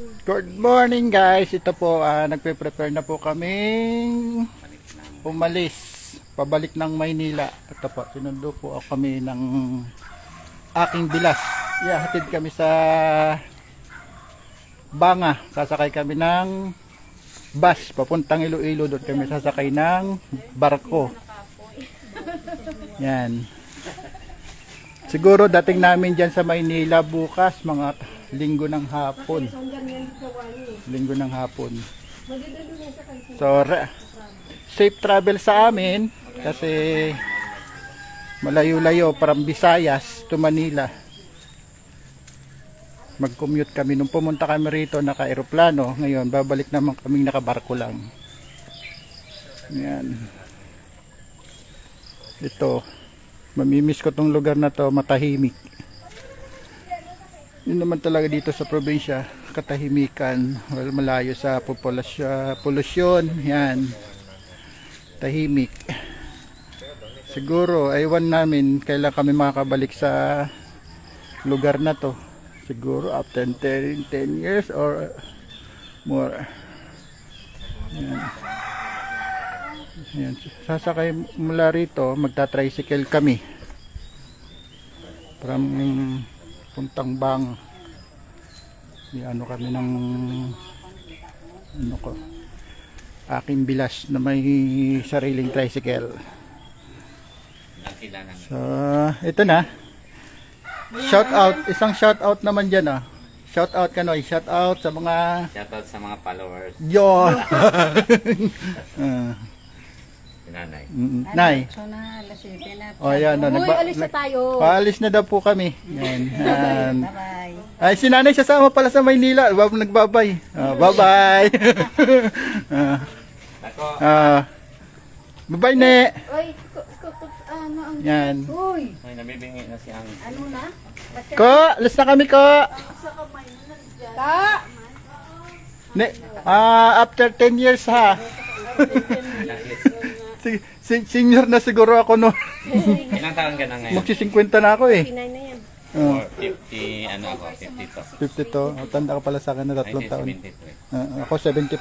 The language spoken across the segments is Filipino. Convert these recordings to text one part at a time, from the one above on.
Good morning guys. Ito po, nagpe-prepare na po kaming umalis. Pabalik ng Maynila. Ito po, sinundo po kami ng aking bilas. Hatid kami sa Banga. Sasakay kami ng bus. Papuntang Iloilo. Doon kami sasakay ng barko. Yan. Siguro dating namin dyan sa Maynila bukas, mga linggo ng hapon. Linggo ng hapon. So, safe travel sa amin kasi malayo-layo from Visayas to Manila. Mag-commute kami. Nung pumunta kami rito naka-aeroplano, ngayon babalik naman kaming nakabarko lang. Yan. Ito. Mamimiss ko tong lugar na to, matahimik. Yun naman talaga dito sa probinsya, katahimikan, malayo sa polusyon, yan, tahimik. Siguro, aywan namin kailan kami makakabalik sa lugar na to. Siguro after 10 years or more. Yan. Yan. Sasakay mula rito, magta-tricycle kami. From puntang Bang. Ano kami ng aking bilas na may sariling tricycle. So, ito na. Shout out, isang shout out naman diyan ah. Shout out Kanoy, shout out sa mga followers. Yo. Nanay. Nay. So na, alas 7 na. Oh, ayan. Uy, alis na tayo. Paalis na daw po kami. Yan. Bye-bye. Ay, si nanay sasama pala sa Maynila. Nagbabay. Bye-bye. Bye-bye, ne. Uy, ano ang... Yan. Uy, Ay, nabibingi na si Ang. ano na? Ko, alis na kami, ko. Ka! After 10 years, ha. Senior na siguro ako, no. Ilang taon ka na ngayon? Magsi-50 na ako, eh. Pinay na yan. 50, ano ako, 52. 52. Tanda ka pala sa akin na 3 taon. 73. Ako 75.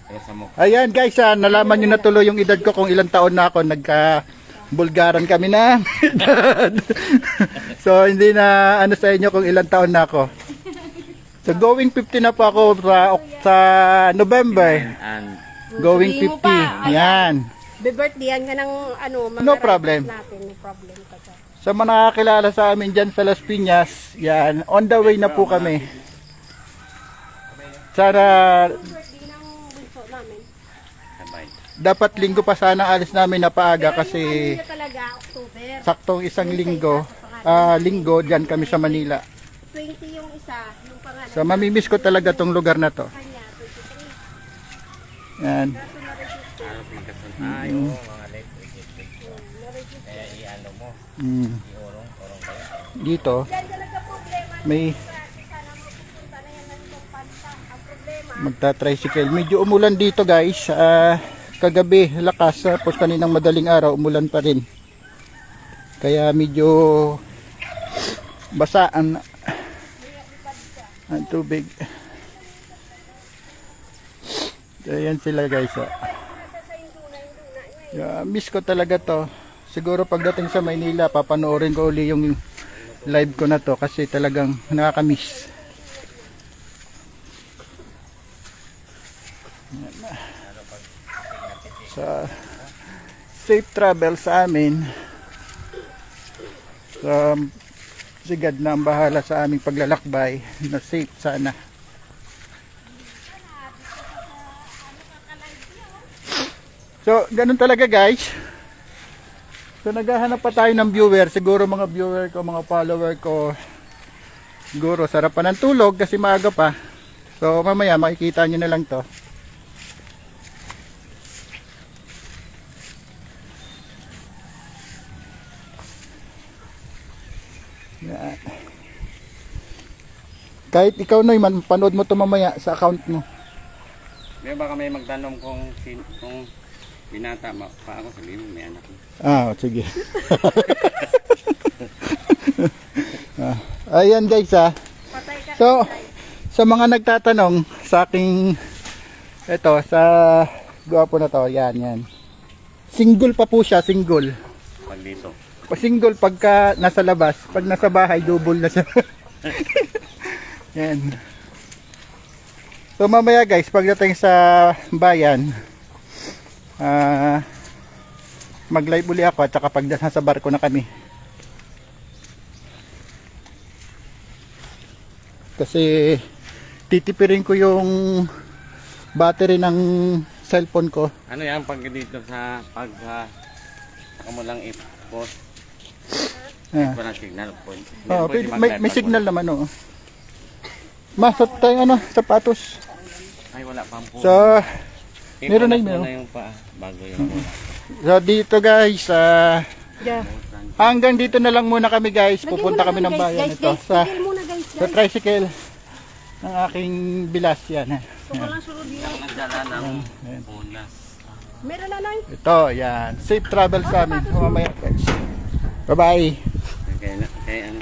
Pero sa mukha. Ayan guys, nalaman nyo na tuloy yung edad ko kung ilang taon na ako. Nagka-bulgaran kami na edad. So hindi na ano sa inyo kung ilang taon na ako. So going 50 na po ako sa November. And Going Sabihin mo 50. pa. Yan. Be-birthdayan ka ng ano, mga No problem. natin. No problem ka dyan. Sa mga nakakilala sa amin dyan sa Las Piñas, yan, on the way na po kami. Sana Birthday ng bunso namin. sabay. dapat linggo pa sana alis namin na paaga kasi Ano na talaga, October. saktong isang linggo, linggo dyan kami sa Manila. 20 yung isa, yung pangalan. So mamimiss ko talaga tong lugar na to. Kanya, 23. Yan. Ano pinagkasun tayo, mga late registration. Kaya i-ano mo, i-urong kayo. Dito Diyan talaga problema. may Sana mo pupunta na yan ng ibang bansa. Ang problema, magta-tricycle. Medyo umulan dito guys. Kagabi lakas, tapos kaninang madaling araw umulan pa rin. Kaya medyo basa ang tubig. Ayan sila guys. Miss ko talaga to. Siguro pagdating sa Maynila, papanoorin ko uli yung live ko na to kasi talagang nakakamiss. Sa safe travel sa amin. Sigad na ang bahala sa aming paglalakbay na safe sana. So, ganun talaga guys. So, naghahanap pa tayo ng viewer. Siguro mga viewer ko, mga follower ko. Siguro, sarap pa ng tulog kasi maaga pa. So, mamaya makikita nyo na lang to. Yan. Kahit ikaw na panood mo to mamaya sa account mo. May baka may magtanong kung binata pa ako, sabihin mo may anak mo. Sige. Ayan guys. patay ka. So Sa mga nagtatanong sa aking ito sa gwapo na to, yan. Single pa po siya, single. Pag dito. Pag single pagka nasa labas, pag nasa bahay double na siya. Yan. So mamaya guys, pagdating sa bayan, mag-live uli ako at saka pag nasa barko na kami. Kasi titipirin ko yung battery ng cellphone ko. Ano yan pag dito sa pag kamo lang i-post wala signal point. Oh, may signal naman oh. Masat tayo sapatos. Ay wala pang po. So, meron na yun. Yung pa bago yung so dito guys, hanggang dito na lang muna kami guys. Pupunta kami ng bayan ito sa tricycle ng aking bilas yan. nagdala ng unas. Meron na lang. Ito, yan. Safe travel sa amin. Mamaya guys. Bye-bye. Kaya